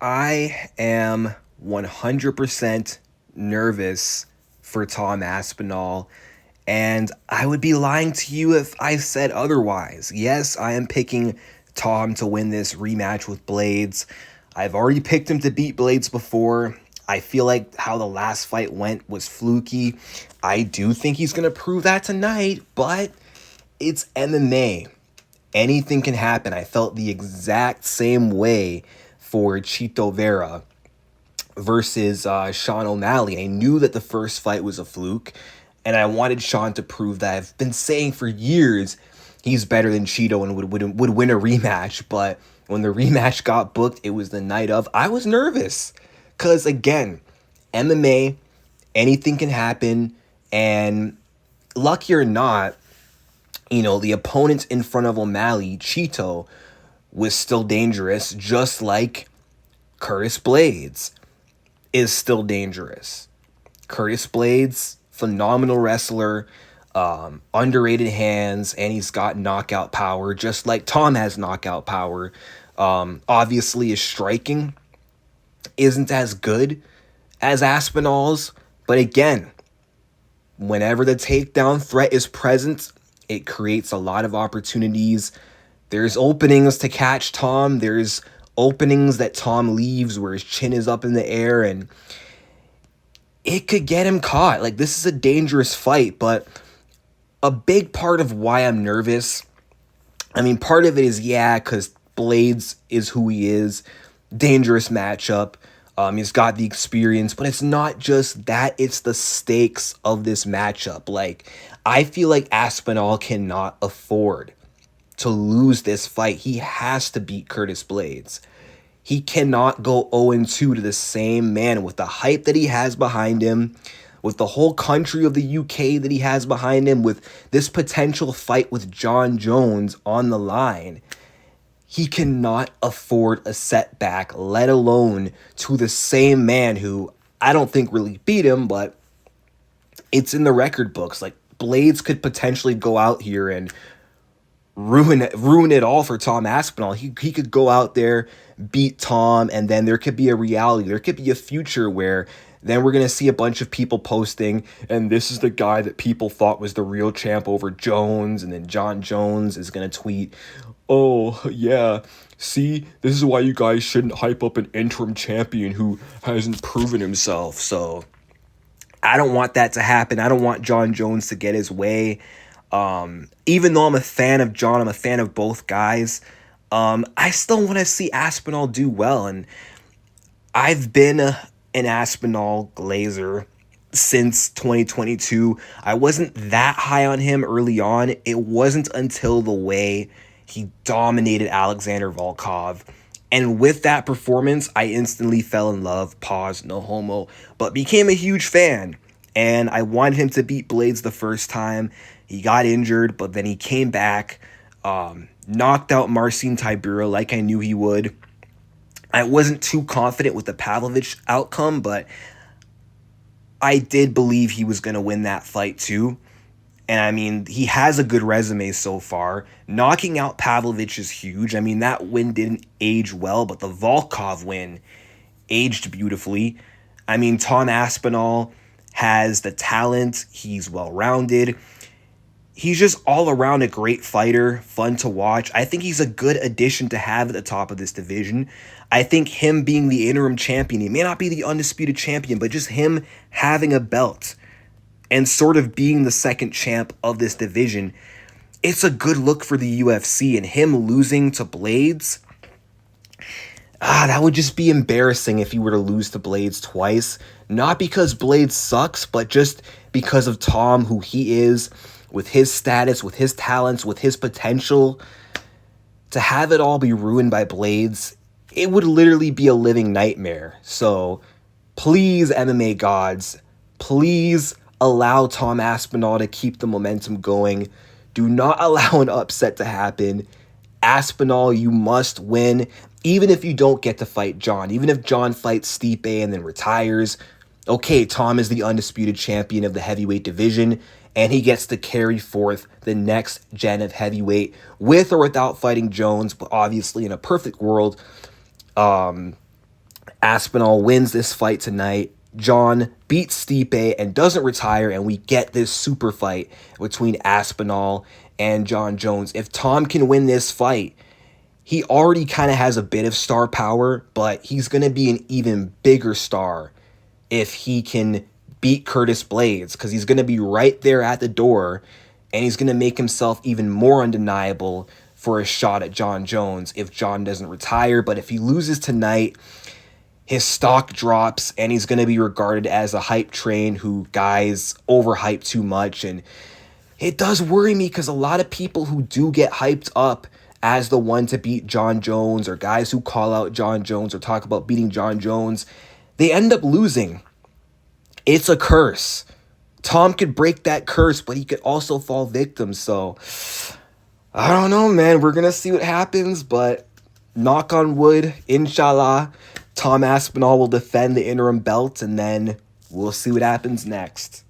I am 100% nervous for Tom Aspinall, and I would be lying to you if I said otherwise. Yes, I am picking Tom to win this rematch with Blades. I've already picked him to beat Blades before. I feel like how the last fight went was fluky. I do think he's going to prove that tonight, but it's MMA. Anything can happen. I felt the exact same way for Chito Vera versus Sean O'Malley. I knew that the first fight was a fluke, and I wanted Sean to prove that. I've been saying for years he's better than Cheeto and would win a rematch, but when the rematch got booked, it was the night of. I was nervous because, again, MMA, anything can happen, and lucky or not, the opponent in front of O'Malley, Cheeto, was still dangerous, just like Curtis Blades is still dangerous. Curtis Blades, phenomenal wrestler, underrated hands, and he's got knockout power, just like Tom has knockout power. Obviously, his striking isn't as good as Aspinall's, but again, whenever the takedown threat is present, it creates a lot of opportunities. There's openings to catch Tom. There's openings that Tom leaves where his chin is up in the air, and it could get him caught. Like, this is a dangerous fight, but a big part of why I'm nervous, part of it is, because Blades is who he is. Dangerous matchup. He's got the experience, but it's not just that. It's the stakes of this matchup. Like, I feel like Aspinall cannot afford to lose this fight. He has to beat Curtis Blades. He cannot go 0-2 to the same man with the hype that he has behind him, with the whole country of the UK that he has behind him, with this potential fight with John Jones on the line. He cannot afford a setback, let alone to the same man who I don't think really beat him, but it's in the record books. Like, Blades could potentially go out here and ruin it all for Tom Aspinall. He could go out there, beat Tom, and then there could be a reality. There could be a future where then we're going to see a bunch of people posting, and this is the guy that people thought was the real champ over Jones, and then John Jones is going to tweet, "Oh, yeah, see, this is why you guys shouldn't hype up an interim champion who hasn't proven himself." So I don't want that to happen. I don't want John Jones to get his way. Even though I'm a fan of John, I'm a fan of both guys. I still want to see Aspinall do well, and I've been an Aspinall glazer since 2022. I wasn't that high on him early on. It wasn't until the way he dominated Alexander Volkov. And with that performance, I instantly fell in love, pause, no homo, but became a huge fan. And I wanted him to beat Blades the first time. He got injured, but then he came back, knocked out Marcin Tybura like I knew he would. I wasn't too confident with the Pavlovich outcome, but I did believe he was going to win that fight too. And he has a good resume so far. Knocking out Pavlovich is huge. That win didn't age well, but the Volkov win aged beautifully. Tom Aspinall has the talent. He's well-rounded. He's just all around a great fighter, fun to watch. I think he's a good addition to have at the top of this division. I think him being the interim champion, he may not be the undisputed champion, but just him having a belt and sort of being the second champ of this division, it's a good look for the UFC. And him losing to Blades, that would just be embarrassing if he were to lose to Blades twice. Not because Blades sucks, but just because of Tom, who he is, with his status, with his talents, with his potential. To have it all be ruined by Blades, it would literally be a living nightmare. So please, MMA gods, please allow Tom Aspinall to keep the momentum going. Do not allow an upset to happen. Aspinall, you must win. Even if you don't get to fight John, even if John fights Stipe and then retires, okay, Tom is the undisputed champion of the heavyweight division, and he gets to carry forth the next gen of heavyweight with or without fighting Jones. But obviously, in a perfect world, Aspinall wins this fight tonight. John beats Stipe and doesn't retire, and we get this super fight between Aspinall and John Jones. If Tom can win this fight, he already kind of has a bit of star power, but he's going to be an even bigger star if he can beat Curtis Blades, because he's going to be right there at the door, and he's going to make himself even more undeniable for a shot at John Jones if John doesn't retire. But if he loses tonight, his stock drops, and he's going to be regarded as a hype train who guys overhype too much. And it does worry me because a lot of people who do get hyped up as the one to beat John Jones, or guys who call out John Jones or talk about beating John Jones, they end up losing. It's a curse. Tom could break that curse, but he could also fall victim. So I don't know, man. We're going to see what happens, but knock on wood, inshallah, Tom Aspinall will defend the interim belt, and then we'll see what happens next.